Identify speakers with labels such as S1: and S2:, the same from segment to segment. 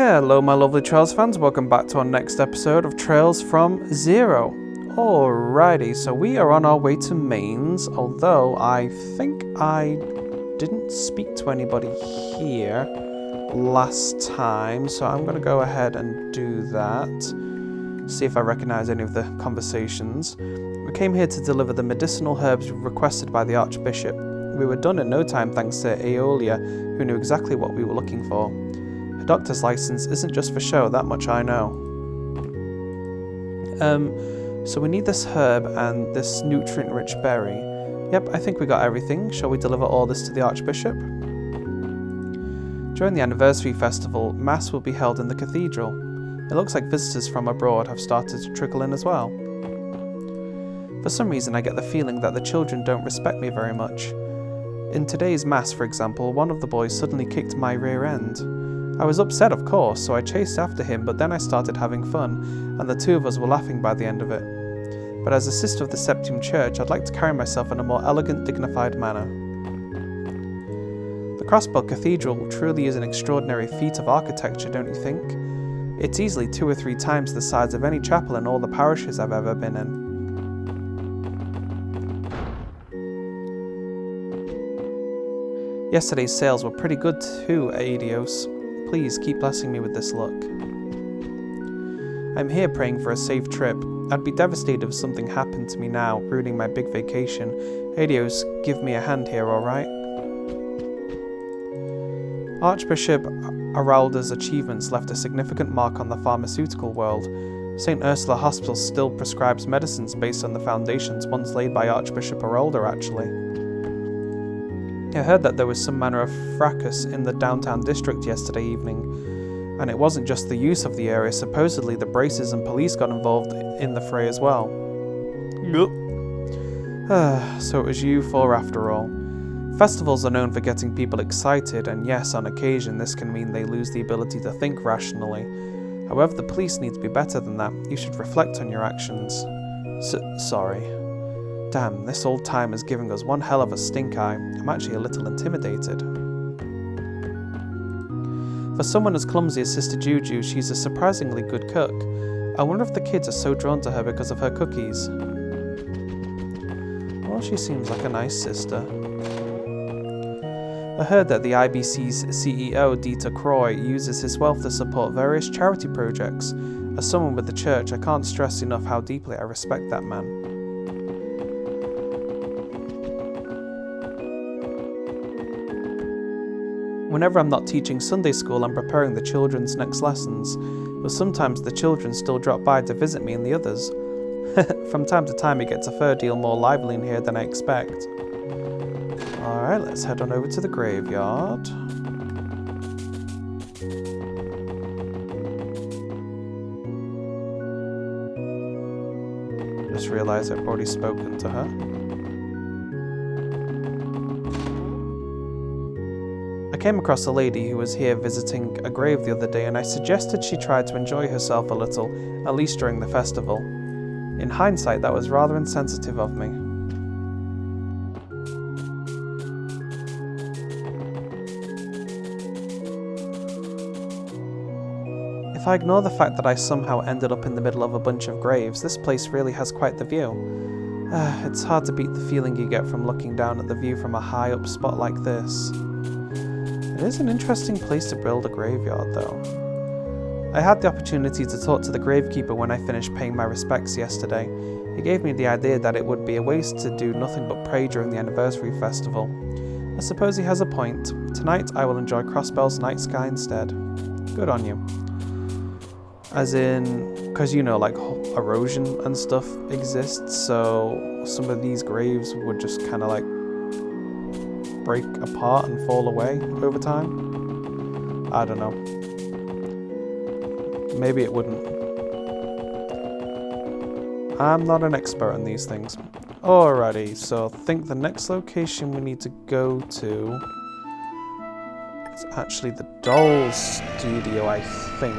S1: Hello my lovely Trails fans, welcome back to our next episode of Trails from Zero. Alrighty, so we are on our way to Mainz, although I think I didn't speak to anybody here last time, so I'm going to go ahead and do that. See if I recognise any of the conversations. We came here to deliver the medicinal herbs requested by the Archbishop. We were done in no time thanks to Aeolia, who knew exactly what we were looking for. Her doctor's license isn't just for show, that much I know. So we need this herb and this nutrient-rich berry. Yep, I think we got everything. Shall we deliver all this to the Archbishop? During the anniversary festival, Mass will be held in the cathedral. It looks like visitors from abroad have started to trickle in as well. For some reason I get the feeling that the children don't respect me very much. In today's Mass, for example, one of the boys suddenly kicked my rear end. I was upset, of course, so I chased after him, but then I started having fun, and the two of us were laughing by the end of it. But as a sister of the Septium Church, I'd like to carry myself in a more elegant, dignified manner. The Crossbell Cathedral truly is an extraordinary feat of architecture, don't you think? It's easily 2 or 3 times the size of any chapel in all the parishes I've ever been in. Yesterday's sales were pretty good too, Adios. Please keep blessing me with this luck. I'm here praying for a safe trip. I'd be devastated if something happened to me now, ruining my big vacation. Adios, give me a hand here, alright? Archbishop Aralda's achievements left a significant mark on the pharmaceutical world. St. Ursula Hospital still prescribes medicines based on the foundations once laid by Archbishop Aralda, actually. I heard that there was some manner of fracas in the downtown district yesterday evening, and it wasn't just the use of the area. Supposedly the braces and police got involved in the fray as well. So it was you four after all. Festivals are known for getting people excited, and yes, on occasion this can mean they lose the ability to think rationally. However, the police need to be better than that. You should reflect on your actions. Sorry. Damn, this old time is giving us one hell of a stink eye. I'm actually a little intimidated. For someone as clumsy as Sister Juju, she's a surprisingly good cook. I wonder if the kids are so drawn to her because of her cookies. Well, she seems like a nice sister. I heard that the IBC's CEO, Dieter Croy, uses his wealth to support various charity projects. As someone with the church, I can't stress enough how deeply I respect that man. Whenever I'm not teaching Sunday school, I'm preparing the children's next lessons, but sometimes the children still drop by to visit me and the others. From time to time it gets a fair deal more lively in here than I expect. Alright, let's head on over to the graveyard. Just realised I've already spoken to her. I came across a lady who was here visiting a grave the other day, and I suggested she try to enjoy herself a little, at least during the festival. In hindsight, that was rather insensitive of me. If I ignore the fact that I somehow ended up in the middle of a bunch of graves, this place really has quite the view. It's hard to beat the feeling you get from looking down at the view from a high up spot like this. It is an interesting place to build a graveyard, though. I had the opportunity to talk to the gravekeeper when I finished paying my respects yesterday. He gave me the idea that it would be a waste to do nothing but pray during the anniversary festival. I suppose he has a point. Tonight I will enjoy Crossbell's night sky instead. Good on you. As in, because you know, like, erosion and stuff exists, so some of these graves would just kind of like break apart and fall away over time. I don't know. Maybe it wouldn't. I'm not an expert on these things. Alrighty, so I think the next location we need to go to is actually the doll studio, I think.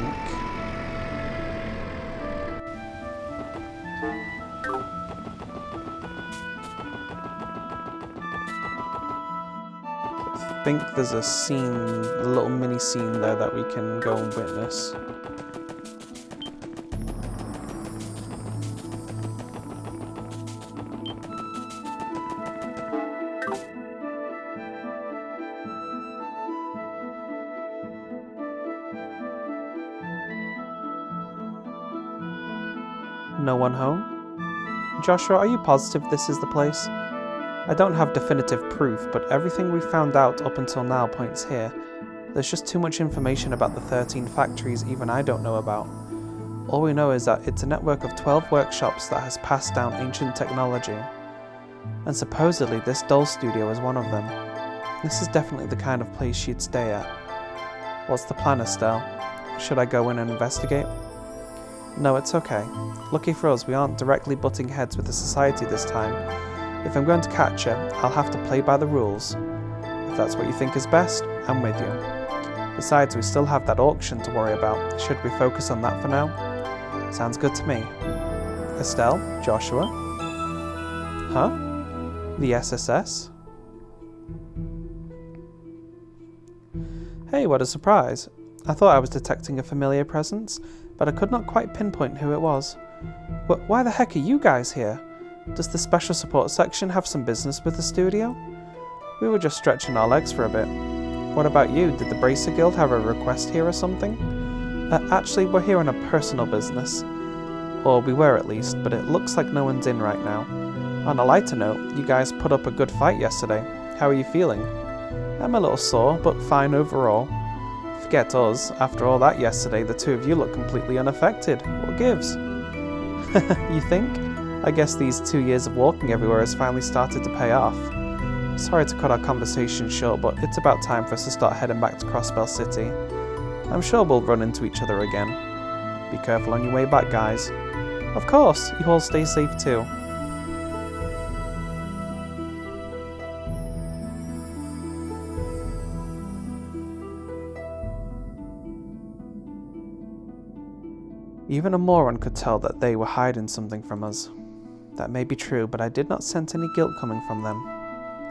S1: think there's a scene, a little mini scene there that we can go and witness. No one home? Joshua, are you positive this is the place? I don't have definitive proof, but everything we've found out up until now points here. There's just too much information about the 13 factories even I don't know about. All we know is that it's a network of 12 workshops that has passed down ancient technology. And supposedly this doll studio is one of them. This is definitely the kind of place she'd stay at. What's the plan, Estelle? Should I go in and investigate? No, it's okay. Lucky for us, we aren't directly butting heads with the society this time. If I'm going to catch her, I'll have to play by the rules. If that's what you think is best, I'm with you. Besides, we still have that auction to worry about. Should we focus on that for now? Sounds good to me. Estelle? Joshua? Huh? The SSS? Hey, what a surprise. I thought I was detecting a familiar presence, but I could not quite pinpoint who it was. Why the heck are you guys here? Does the special support section have some business with the studio? We were just stretching our legs for a bit. What about you? Did the Bracer Guild have a request here or something? Actually, we're here on a personal business. Or we were at least, but it looks like no one's in right now. On a lighter note, you guys put up a good fight yesterday. How are you feeling? I'm a little sore, but fine overall. Forget us. After all that yesterday, the two of you look completely unaffected. What gives? You think? I guess these 2 years of walking everywhere has finally started to pay off. Sorry to cut our conversation short, but it's about time for us to start heading back to Crossbell City. I'm sure we'll run into each other again. Be careful on your way back, guys. Of course, you all stay safe too. Even a moron could tell that they were hiding something from us. That may be true, but I did not sense any guilt coming from them.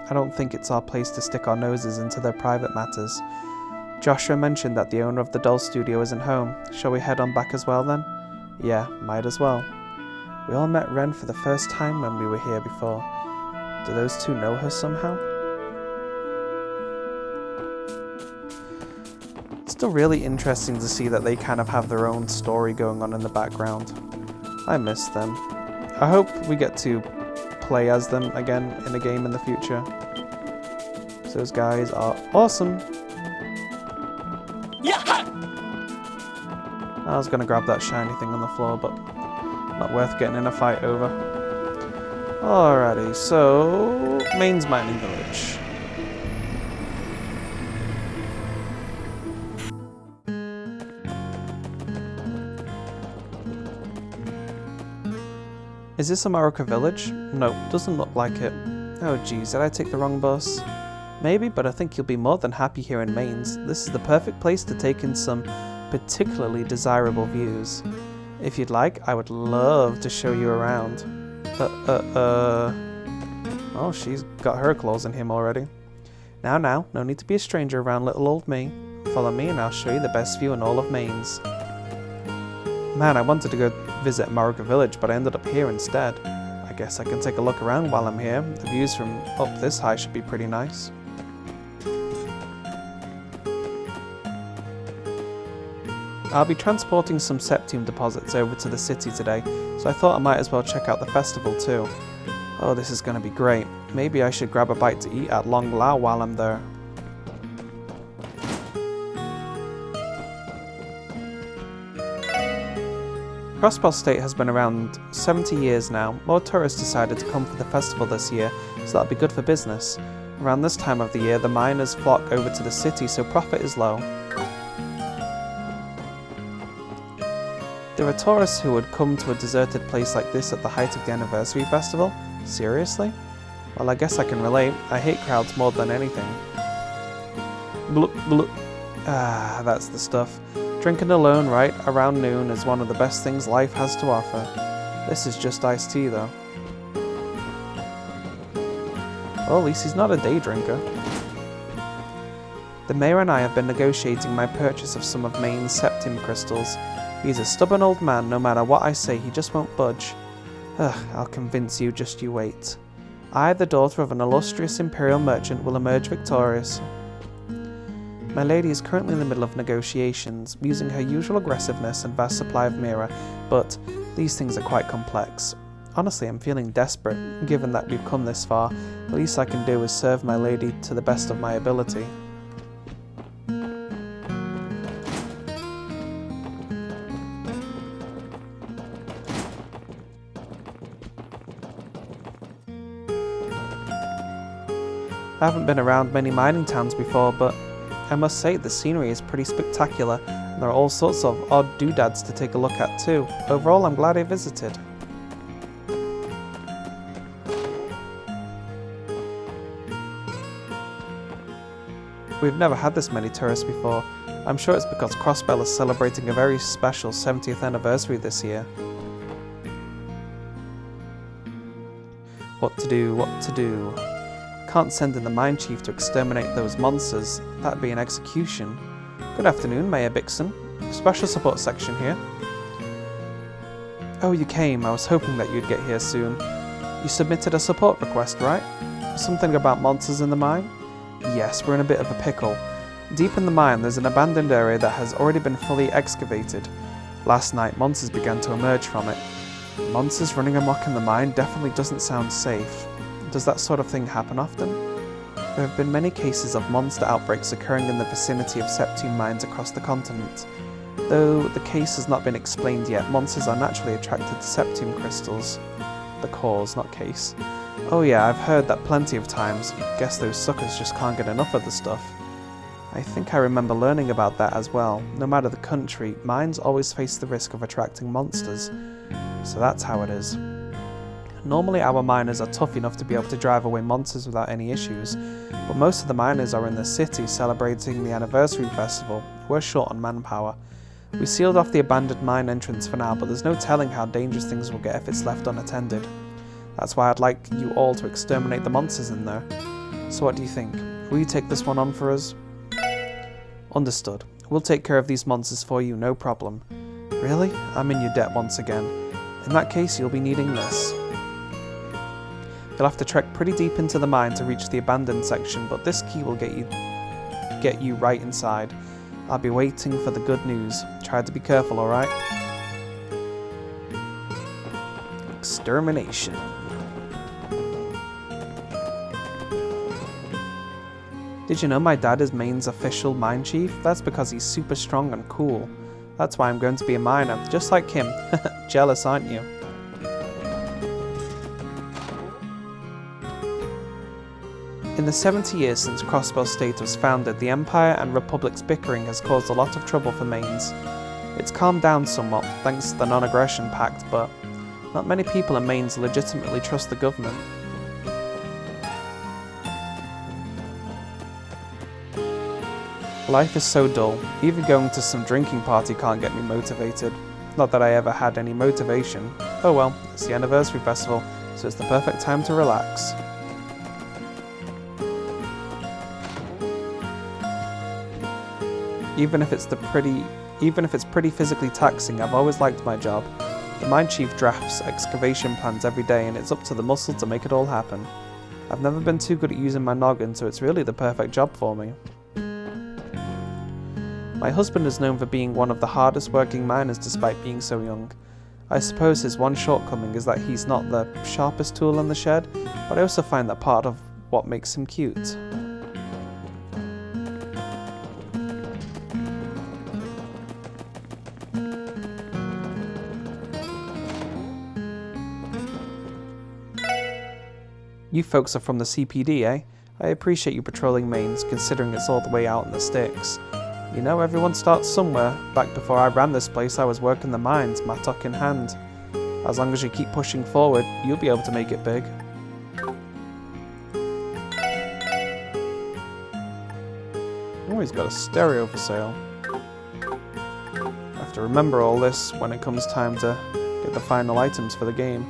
S1: I don't think it's our place to stick our noses into their private matters. Joshua mentioned that the owner of the doll studio isn't home. Shall we head on back as well then? Yeah, might as well. We all met Ren for the first time when we were here before. Do those two know her somehow? It's still really interesting to see that they kind of have their own story going on in the background. I miss them. I hope we get to play as them again in a game in the future. Those guys are awesome. I was gonna grab that shiny thing on the floor, but not worth getting in a fight over. Alrighty, so Maine's Mining Village. Is this America Village? Nope, doesn't look like it. Oh geez, did I take the wrong bus? Maybe, but I think you'll be more than happy here in Mainz. This is the perfect place to take in some particularly desirable views. If you'd like, I would love to show you around. Oh, she's got her claws in him already. Now, no need to be a stranger around little old me. Follow me and I'll show you the best view in all of Mainz. Man, I wanted to go visit America Village, but I ended up here instead. I guess I can take a look around while I'm here. The views from up this high should be pretty nice. I'll be transporting some septium deposits over to the city today, so I thought I might as well check out the festival too. Oh, this is going to be great. Maybe I should grab a bite to eat at Long Lao while I'm there. Crossbell State has been around 70 years now. More tourists decided to come for the festival this year, so that'll be good for business. Around this time of the year, the miners flock over to the city, so profit is low. There are tourists who would come to a deserted place like this at the height of the anniversary festival? Seriously? Well, I guess I can relate. I hate crowds more than anything. Blup, blup. Ah, that's the stuff. Drinking alone right around noon is one of the best things life has to offer. This is just iced tea though. Well, at least he's not a day drinker. The mayor and I have been negotiating my purchase of some of Maine's septim crystals. He's a stubborn old man, no matter what I say, he just won't budge. Ugh, I'll convince you, just you wait. I, the daughter of an illustrious imperial merchant, will emerge victorious. My lady is currently in the middle of negotiations, using her usual aggressiveness and vast supply of mirror, but these things are quite complex. Honestly, I'm feeling desperate. Given that we've come this far, the least I can do is serve my lady to the best of my ability. I haven't been around many mining towns before, but I must say the scenery is pretty spectacular, and there are all sorts of odd doodads to take a look at too. Overall, I'm glad I visited. We've never had this many tourists before. I'm sure it's because Crossbell is celebrating a very special 70th anniversary this year. What to do, what to do? Can't send in the mine chief to exterminate those monsters. That'd be an execution. Good afternoon, Mayor Bixon. Special support section here. Oh, you came. I was hoping that you'd get here soon. You submitted a support request, right? Something about monsters in the mine? Yes, we're in a bit of a pickle. Deep in the mine, there's an abandoned area that has already been fully excavated. Last night, monsters began to emerge from it. Monsters running amok in the mine definitely doesn't sound safe. Does that sort of thing happen often? There have been many cases of monster outbreaks occurring in the vicinity of septim mines across the continent. Though the case has not been explained yet, monsters are naturally attracted to septim crystals. The cause, not case. Oh yeah, I've heard that plenty of times. Guess those suckers just can't get enough of the stuff. I think I remember learning about that as well. No matter the country, mines always face the risk of attracting monsters. So that's how it is. Normally our miners are tough enough to be able to drive away monsters without any issues, but most of the miners are in the city celebrating the anniversary festival. We're short on manpower. We sealed off the abandoned mine entrance for now, but there's no telling how dangerous things will get if it's left unattended. That's why I'd like you all to exterminate the monsters in there. So what do you think? Will you take this one on for us? Understood. We'll take care of these monsters for you, no problem. Really? I'm in your debt once again. In that case, you'll be needing this. You'll have to trek pretty deep into the mine to reach the abandoned section, but this key will get you right inside. I'll be waiting for the good news. Try to be careful, alright? Extermination. Did you know my dad is Maine's official mine chief? That's because he's super strong and cool. That's why I'm going to be a miner, just like him. Jealous, aren't you? In the 70 years since Crossbell State was founded, the Empire and Republic's bickering has caused a lot of trouble for Maine's. It's calmed down somewhat thanks to the Non-Aggression Pact, but not many people in Maine's legitimately trust the government. Life is so dull. Even going to some drinking party can't get me motivated. Not that I ever had any motivation. Oh well, it's the anniversary festival, so it's the perfect time to relax. Even if it's pretty physically taxing, I've always liked my job. The mine chief drafts excavation plans every day, and it's up to the muscle to make it all happen. I've never been too good at using my noggin, so it's really the perfect job for me. My husband is known for being one of the hardest working miners despite being so young. I suppose his one shortcoming is that he's not the sharpest tool in the shed, but I also find that part of what makes him cute. You folks are from the CPD, eh? I appreciate you patrolling Mains, considering it's all the way out in the sticks. You know, everyone starts somewhere. Back before I ran this place, I was working the mines, mattock in hand. As long as you keep pushing forward, you'll be able to make it big. Oh, he's got a stereo for sale. I have to remember all this when it comes time to get the final items for the game.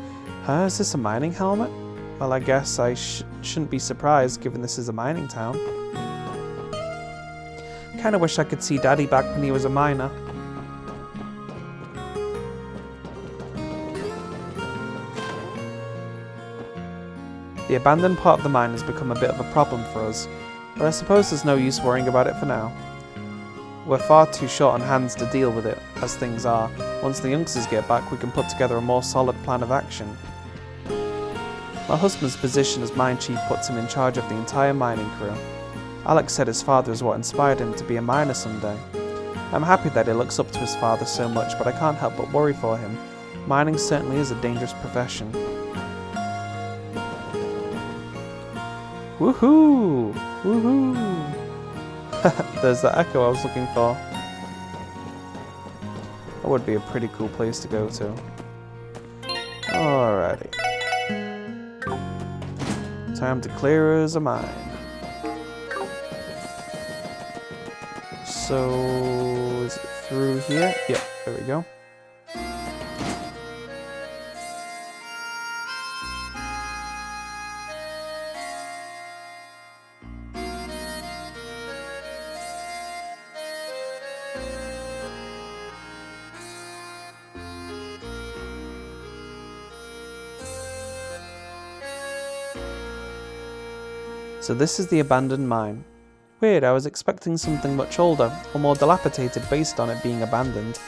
S1: Is this a mining helmet? Well, I guess I shouldn't be surprised, given this is a mining town. Kinda wish I could see Daddy back when he was a miner. The abandoned part of the mine has become a bit of a problem for us, but I suppose there's no use worrying about it for now. We're far too short on hands to deal with it, as things are. Once the youngsters get back, we can put together a more solid plan of action. My husband's position as mine chief puts him in charge of the entire mining crew. Alex said his father is what inspired him to be a miner someday. I'm happy that he looks up to his father so much, but I can't help but worry for him. Mining certainly is a dangerous profession. Woohoo! Woohoo! There's the echo I was looking for. That would be a pretty cool place to go to. Alrighty. Time to clear as a mine. So, is it through here? Yep, there we go. So this is the abandoned mine. Weird, I was expecting something much older, or more dilapidated based on it being abandoned.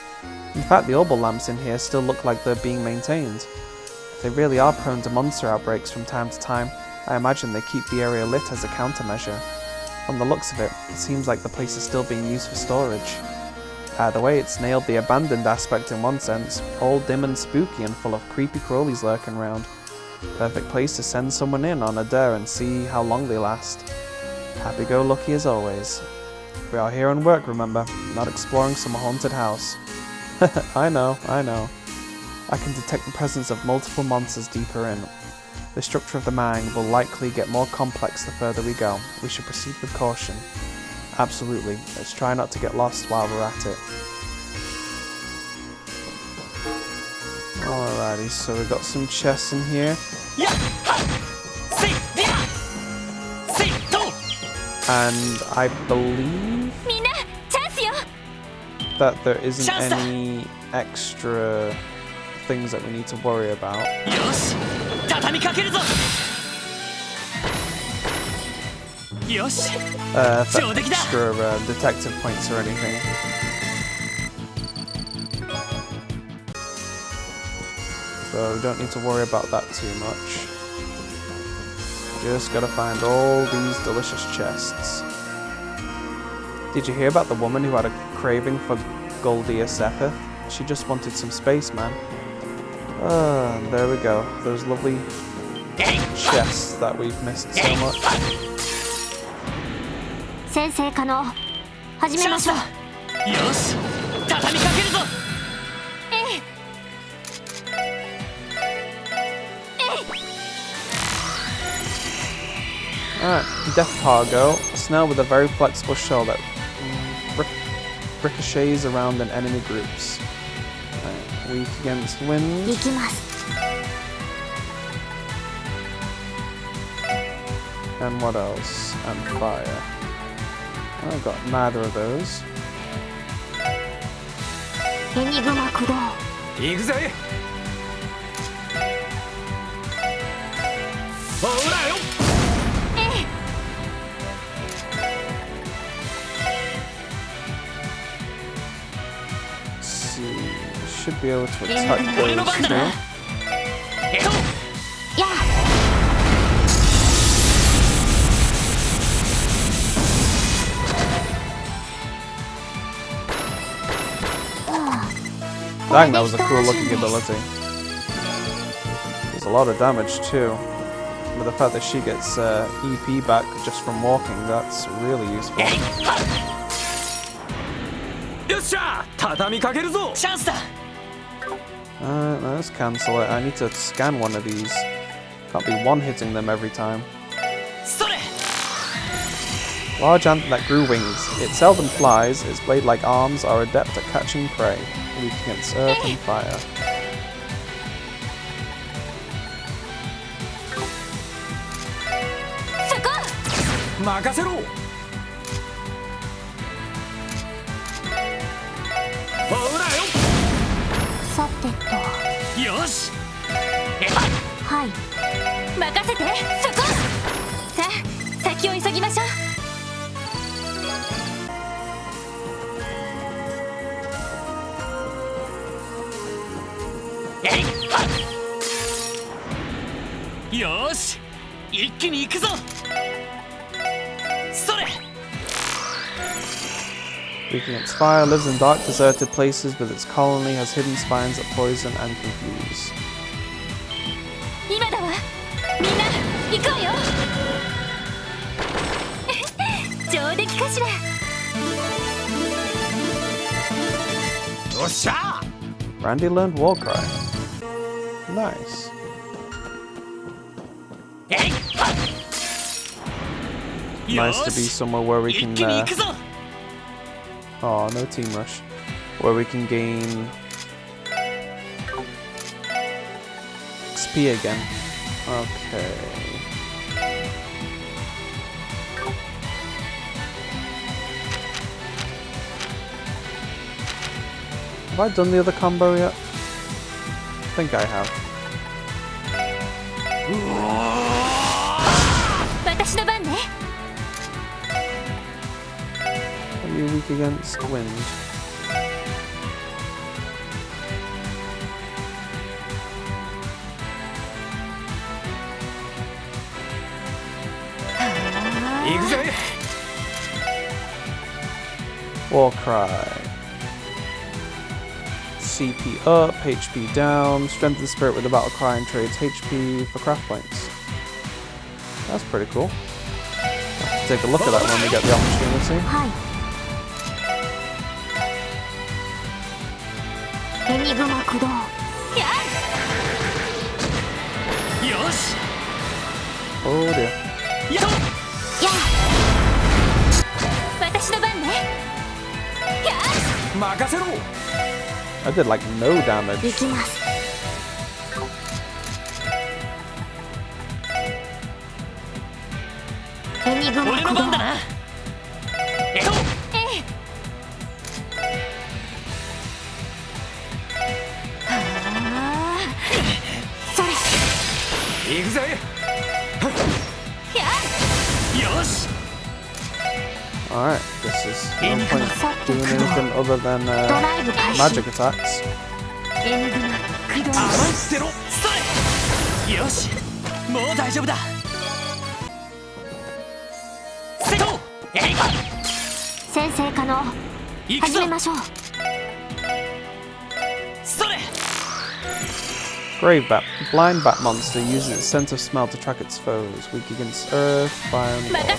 S1: In fact, the orbital lamps in here still look like they're being maintained. If they really are prone to monster outbreaks from time to time, I imagine they keep the area lit as a countermeasure. From the looks of it, it seems like the place is still being used for storage. Either way, it's nailed the abandoned aspect in one sense, all dim and spooky and full of creepy crawlies lurking around. Perfect place to send someone in on a dare and see how long they last. Happy-go-lucky as always. We are here on work, remember, not exploring some haunted house. I know. I can detect the presence of multiple monsters deeper in. The structure of the mine will likely get more complex the further we go. We should proceed with caution. Absolutely. Let's try not to get lost while we're at it. Alrighty, so we've got some chests in here. And I believe that there isn't any extra things that we need to worry about. For extra detective points or anything. So we don't need to worry about that too much. Just gotta find all these delicious chests. Did you hear about the woman who had a craving for Goldia Sepith? She just wanted some space, man. There we go. Those lovely chests that we've missed so much. Alright, Death Pargo, a snail with a very flexible shell that ricochets around in enemy groups. Right, weak against wind. And what else? And fire. I've got neither of those. Should be able to attack those too. Dang, that was a cool looking ability. There's a lot of damage too. But the fact that she gets EP back just from walking, that's really useful. Let's cancel it. I need to scan one of these. Can't be one-hitting them every time. Large ant that grew wings. It seldom flies. Its blade-like arms are adept at catching prey. Weak against earth and fire.
S2: さてと。よし。はい。任せて。そこ。さあ、先を急ぎましょう。よし、一気に行くぞ。それ。
S1: Weak against fire, lives in dark, deserted places, but its colony has hidden spines that poison and confuse.
S2: 今だわ。みんな、行こうよ。上出来かしら。よっしゃ。
S1: Randy learned Warcry. Nice. Nice to be somewhere where we can. Oh, no team rush. Where we can gain XP again. Okay. Have I done the other combo yet? I think I have. Are you weak against wind? Warcry. CP up, HP down, strengthen spirit with the battle cry and trades HP for craft points. That's pretty cool. I'll have to take a look at that when we get the opportunity.
S2: Hi.
S1: Oh dear. I did like no damage. Alright, this is no point doing anything other than magic attacks. Grave Bat. Blind Bat monster uses its sense of smell to track its foes. Weak against earth, fire, and water.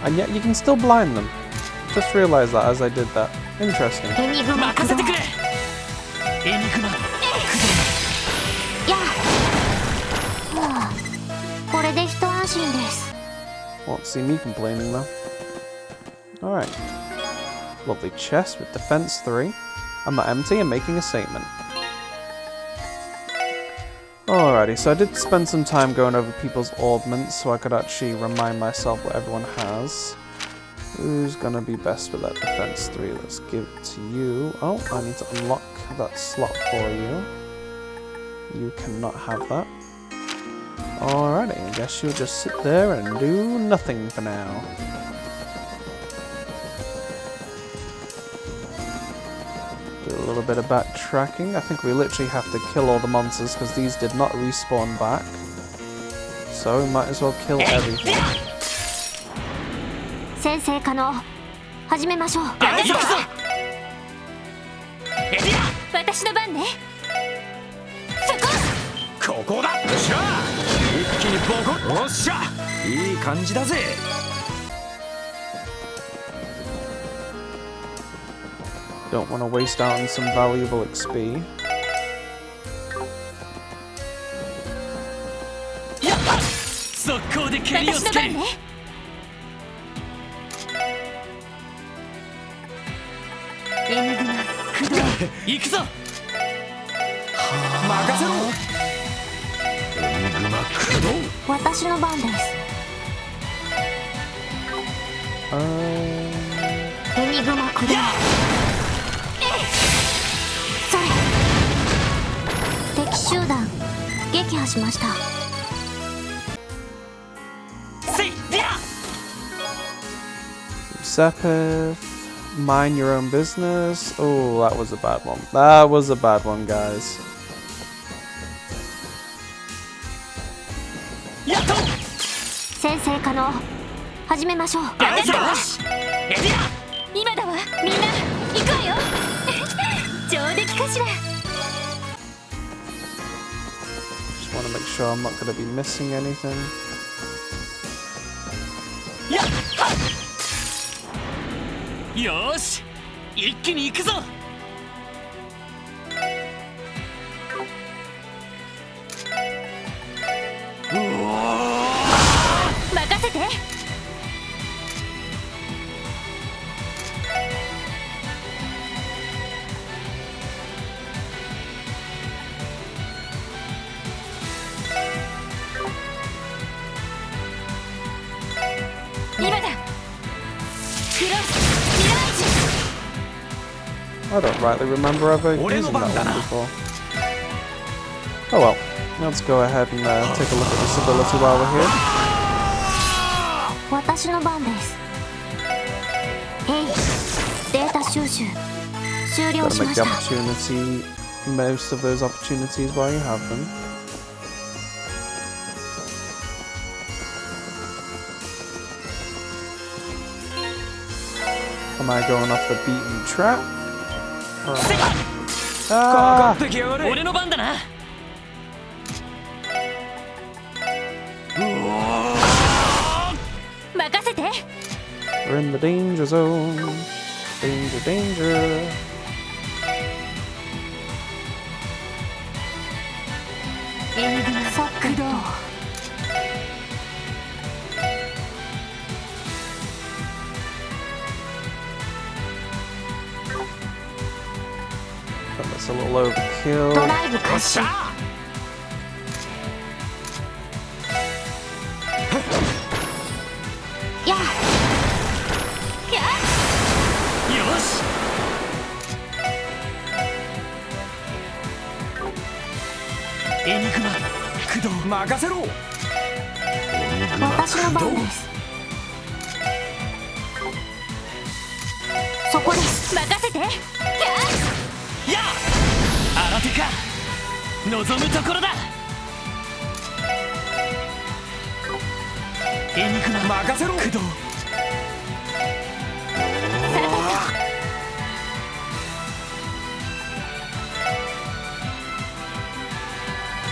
S1: And yet you can still blind them. Just realized that as I did that. Interesting. Won't see me complaining though. Alright. Lovely chest with defense 3. I'm not empty and making a statement. Alrighty, so I did spend some time going over people's augments so I could actually remind myself what everyone has. Who's gonna be best with that defense 3? Let's give it to you. Oh, I need to unlock that slot for you. You cannot have that. Alrighty, I guess you'll just sit there and do nothing for now. Do a little bit of backtracking. I think we literally have to kill all the monsters because these did not respawn back. So we might as well kill everything. Don't want to waste out on some valuable XP.
S2: エニグマ駆動
S3: 行くぞ任せろエニグマ駆動
S2: 私の番です。エニグマ駆動それ敵集団撃破しました。
S3: せいでや
S1: Sepith, mind your own business. Oh, that was a bad one. That was a bad one, guys.
S3: やっと
S2: 先生可能始めましょう。
S3: よしエディア
S2: 今だわみんな行くわよ上出来かしら。
S1: Just want to make sure I'm not going to be missing anything.
S3: やっはっよーし一気に行くぞうお
S2: 任せて。今だクロスミラージ
S1: I don't rightly remember ever using that one before. Oh well, let's go ahead and take a look at this ability while we're here.
S2: 私の番です。データ収集終了
S1: Gotta
S2: しま
S1: make
S2: し
S1: the
S2: た。
S1: opportunity, most of those opportunities while you have them. Am I going off the beaten track? Or...
S3: か
S1: Ah!
S3: かってきやがれ俺の番だな
S2: 任せて。
S1: We're in the danger zone. Danger, danger.
S2: エニグマ駆動
S1: That's a little overkill.
S2: ドライブ
S3: よ
S2: 開始。
S3: っしゃ
S2: やあ
S3: よしエニグマ駆動任せろエニグマ
S2: 私の
S3: 駆動
S2: 番です。そこです。任せて。
S3: やあ新手か望むところだエニグマ任せろ駆動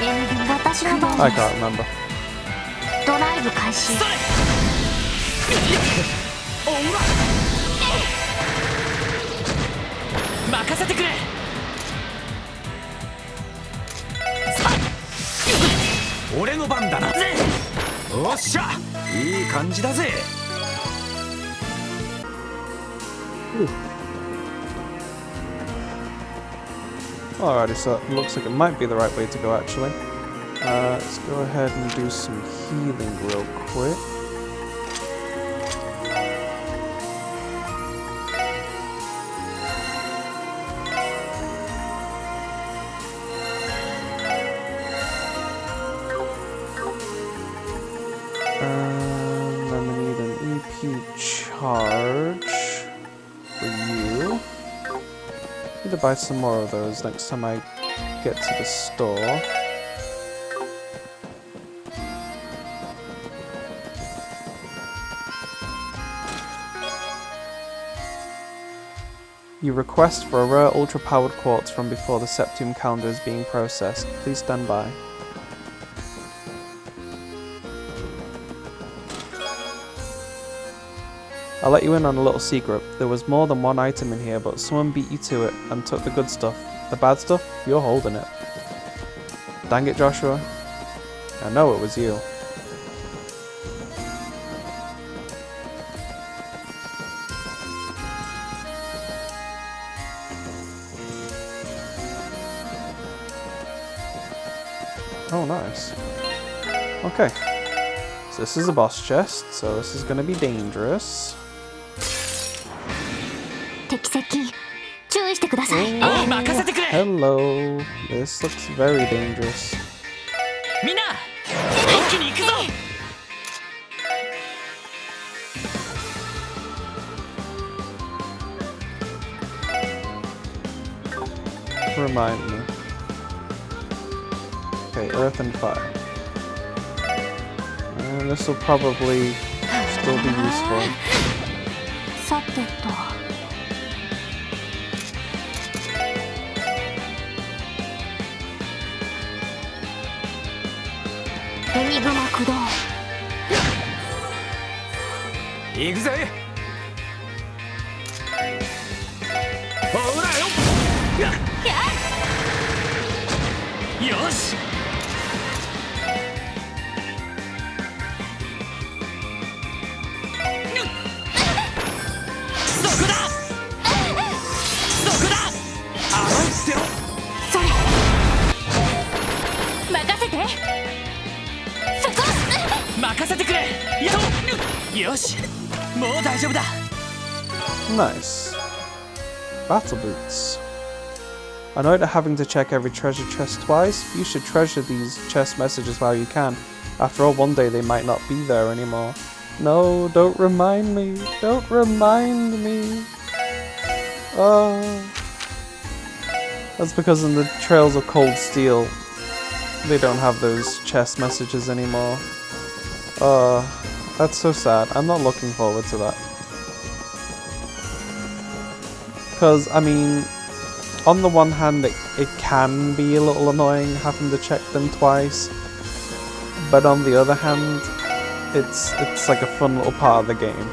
S2: エニグマ私の番
S1: I
S2: です。
S1: can't remember.
S2: ドライブ開始。
S3: それおら任せてくれさあ俺の番だなぜおっしゃいい感じだぜ
S1: Alrighty, so it looks like it might be the right way to go actually. Let's go ahead and do some healing real quick. Then we need an EP charge for you. Need to buy some more of those next time I get to the store. You request for a rare ultra-powered quartz from before the Septium calendar is being processed. Please stand by. I'll let you in on a little secret. There was more than one item in here, but someone beat you to it and took the good stuff. The bad stuff? You're holding it. Dang it, Joshua. I know it was you. Oh, nice. Okay. So this is a boss chest, so this is gonna be dangerous.
S2: 敵接近注意してください。
S1: Hello. This looks very dangerous.
S3: みんな一気に行くぞ。
S1: Remind me. Okay, earth and fire. And this will probably still be useful.
S2: さてと。エニグマ駆動。
S3: 行くぜ。ほらよ。よし。そこだ。そこだ。甘いってろ。
S2: それ。任せて。そこ。
S3: 任せてくれ。よし。もう大丈夫だ。
S1: Nice. Battle boots. I know that having to check every treasure chest twice, you should treasure these chest messages while you can. After all, one day they might not be there anymore. No, don't remind me. Don't remind me. Oh. That's because in the Trails of Cold Steel, they don't have those chest messages anymore. That's so sad. I'm not looking forward to that. Because, I mean, on the one hand, it can be a little annoying having to check them twice, but on the other hand, it's like a fun little part of the game.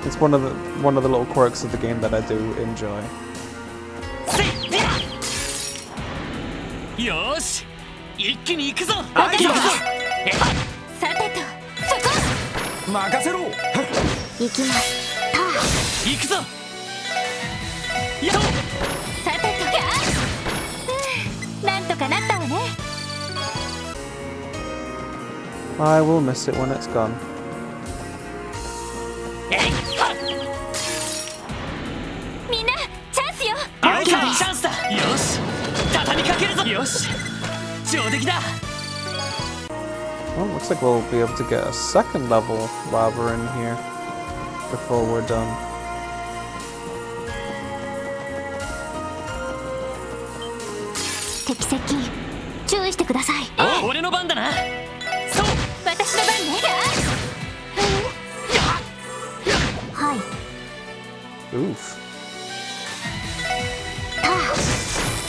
S1: It's one of the little quirks of the game that I do enjoy.
S3: よし、一気に行くぞ。
S2: さてと、そこ。
S3: 任せろ。
S2: 行きます。
S3: 行くぞ。やっ。
S2: さてと、なんとかなったわね。
S1: I will miss it when it's gone.
S2: みんなチャンスよ。
S3: 大きなチャンスだ。よし、畳みかけるぞ。よし、上出来だ。
S1: Well, looks like we'll be able to get a second level while we're in here before we're done.
S2: 敵接近注意してください。
S3: 俺の番だな。そう、
S2: 私の番ね。はい。
S1: Oof.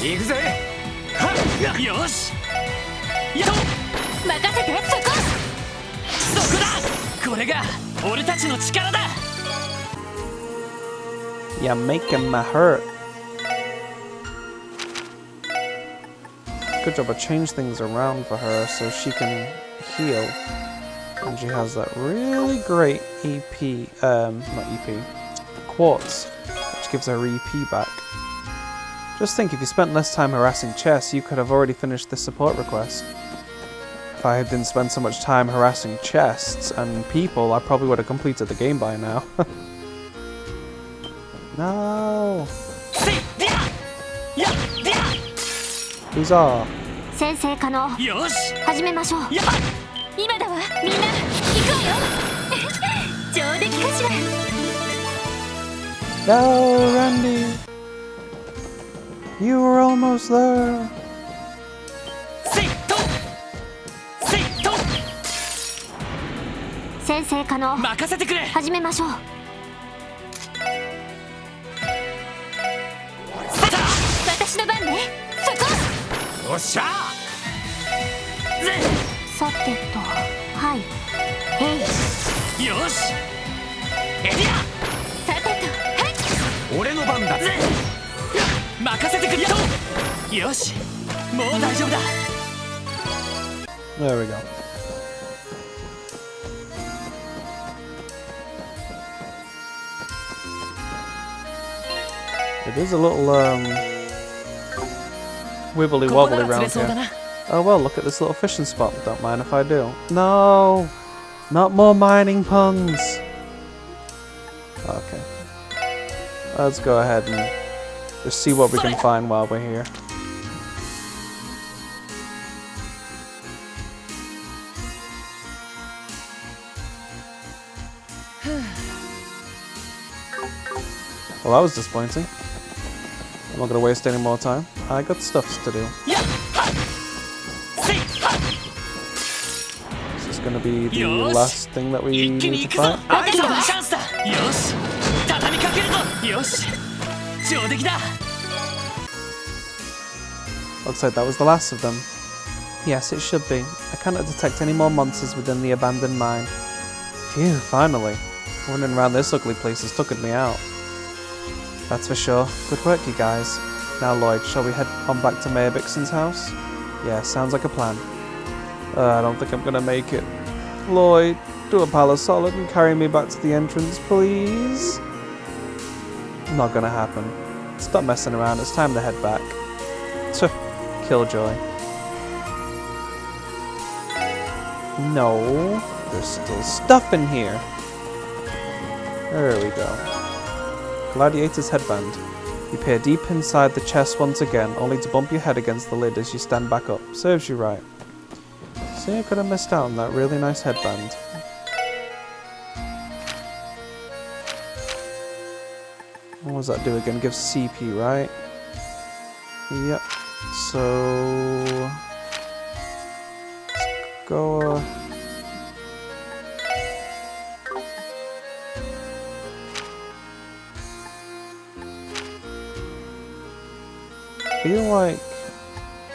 S3: 行くぜ。よし。やっ。
S2: 任せて。そこ。
S3: そこだ。これが俺たちの力だ。
S1: You're making my hurt. Good job. I changed things around for her so she can heal, and she has that really great EP, not EP, quartz, which gives her EP back. Just think, if you spent less time harassing chess, you could have already finished this support request. If I didn't spend so much time harassing chests and people, I probably would have completed the game by now. No! Huzzah!
S2: 先生可能。
S3: よし。
S2: 始めましょう。今だわ。みんな行くわよ。上出来かしら。
S1: No, Randy! You were almost there!
S2: 先生可能。
S3: 任せてくれ。
S2: 始めましょう。私の番ね。そこ。
S3: おっしゃ。
S2: さてと、はい。
S3: よし。エリア。
S2: さてと、はい。
S3: 俺の番だぜ。任せてくれ。よし、もう大丈夫だ。
S1: There we go. It is a little wibbly wobbly around here. Oh well, look at this little fishing spot. Don't mind if I do. No! Not more mining puns! Okay. Let's go ahead and just see what we can find while we're here. Well, that was disappointing. I'm not going to waste any more time. I got stuff to do. This is going to be the last thing that we need to fight. Looks like that was the last of them. Yes, it should be. I cannot detect any more monsters within the abandoned mine. Phew, finally. Running around this ugly place has tuckered me out. That's for sure. Good work, you guys. Now, Lloyd, shall we head on back to Mayor Bixon's house? Yeah, sounds like a plan. I don't think I'm gonna make it. Lloyd, do a pal of solid and carry me back to the entrance, please? Not gonna happen. Stop messing around, it's time to head back. Tuh, killjoy. No, there's still stuff in here. There we go. Gladiator's headband. You peer deep inside the chest once again, only to bump your head against the lid as you stand back up. Serves you right. See, I could have missed out on that really nice headband. What does that do again? Gives CP, right? Yep. So... let's go... I feel like...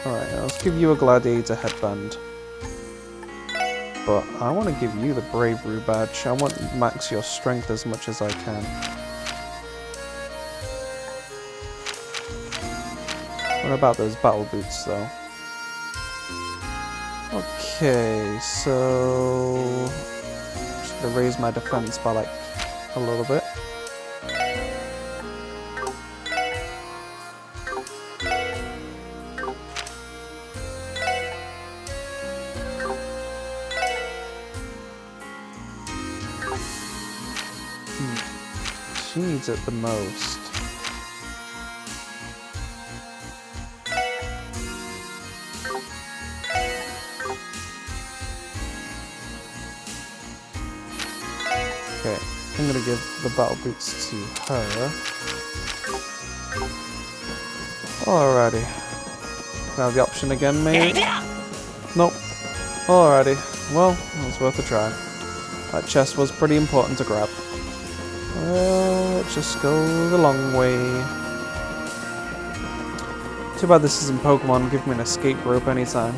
S1: alright, let's give you a gladiator headband. But I want to give you the bravery badge. I want to max your strength as much as I can. What about those battle boots though? Okay, so... I'm just going to raise my defense by like a little bit. She needs it the most. Okay, I'm gonna give the battle boots to her. Alrighty. Can I have the option again, maybe? Nope. Alrighty. Well, it was worth a try. That chest was pretty important to grab. Well, let's just go the long way. Too bad this isn't Pokemon. Give me an escape rope anytime.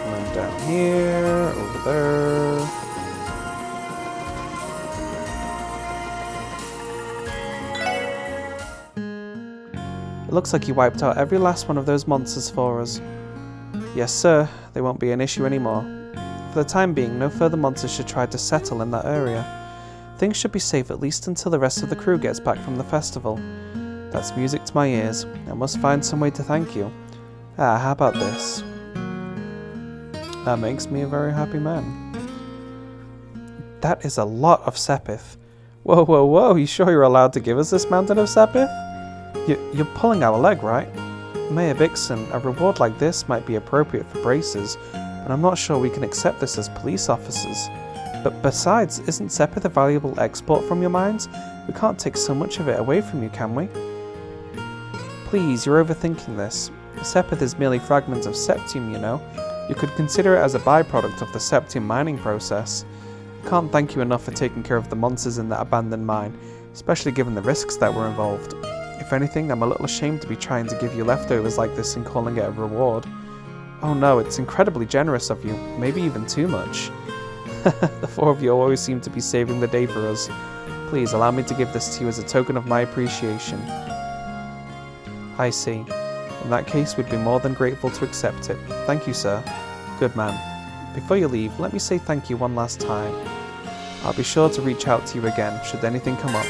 S1: And then down here, over there. It looks like you wiped out every last one of those monsters for us. Yes, sir. They won't be an issue anymore. For the time being, no further monsters should try to settle in that area. Things should be safe at least until the rest of the crew gets back from the festival. That's music to my ears. I must find some way to thank you. Ah, how about this? That makes me a very happy man. That is a lot of Sepith. Whoa, whoa, whoa. You sure you're allowed to give us this mountain of Sepith? You're pulling our leg, right? Mayor Bixon, a reward like this might be appropriate for braces, but I'm not sure we can accept this as police officers. But besides, isn't Sepith a valuable export from your mines? We can't take so much of it away from you, can we? Please, you're overthinking this. Sepith is merely fragments of septium, you know. You could consider it as a byproduct of the septium mining process. I can't thank you enough for taking care of the monsters in that abandoned mine, especially given the risks that were involved. If anything, I'm a little ashamed to be trying to give you leftovers like this and calling it a reward. Oh no, it's incredibly generous of you, maybe even too much. The four of you always seem to be saving the day for us. Please allow me to give this to you as a token of my appreciation. I see. In that case, we'd be more than grateful to accept it. Thank you, sir. Good man. Before you leave, let me say thank you one last time. I'll be sure to reach out to you again should anything come up.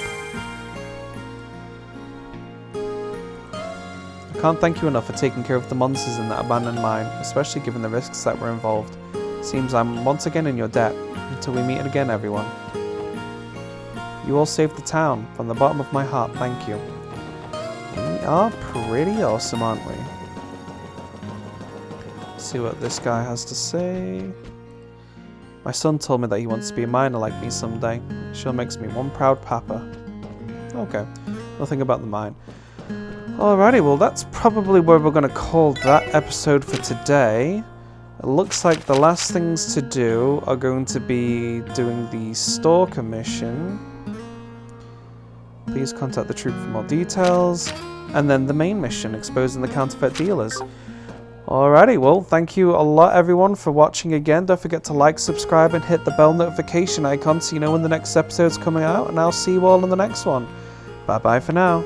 S1: I can't thank you enough for taking care of the monsters in that abandoned mine, especially given the risks that were involved. Seems I'm once again in your debt. Until we meet again, everyone. You all saved the town. From the bottom of my heart, thank you. We are pretty awesome, aren't we? Let's see what this guy has to say. My son told me that he wants to be a miner like me someday. It sure makes me one proud papa. Okay, nothing about the mine. Alrighty, well that's probably where we're going to call that episode for today. It looks like the last things to do are going to be doing the Stalker mission. Please contact the troop for more details. And then the main mission, exposing the counterfeit dealers. Alrighty, well thank you a lot everyone for watching again. Don't forget to like, subscribe and hit the bell notification icon so you know when the next episode's coming out. And I'll see you all in the next one. Bye bye for now.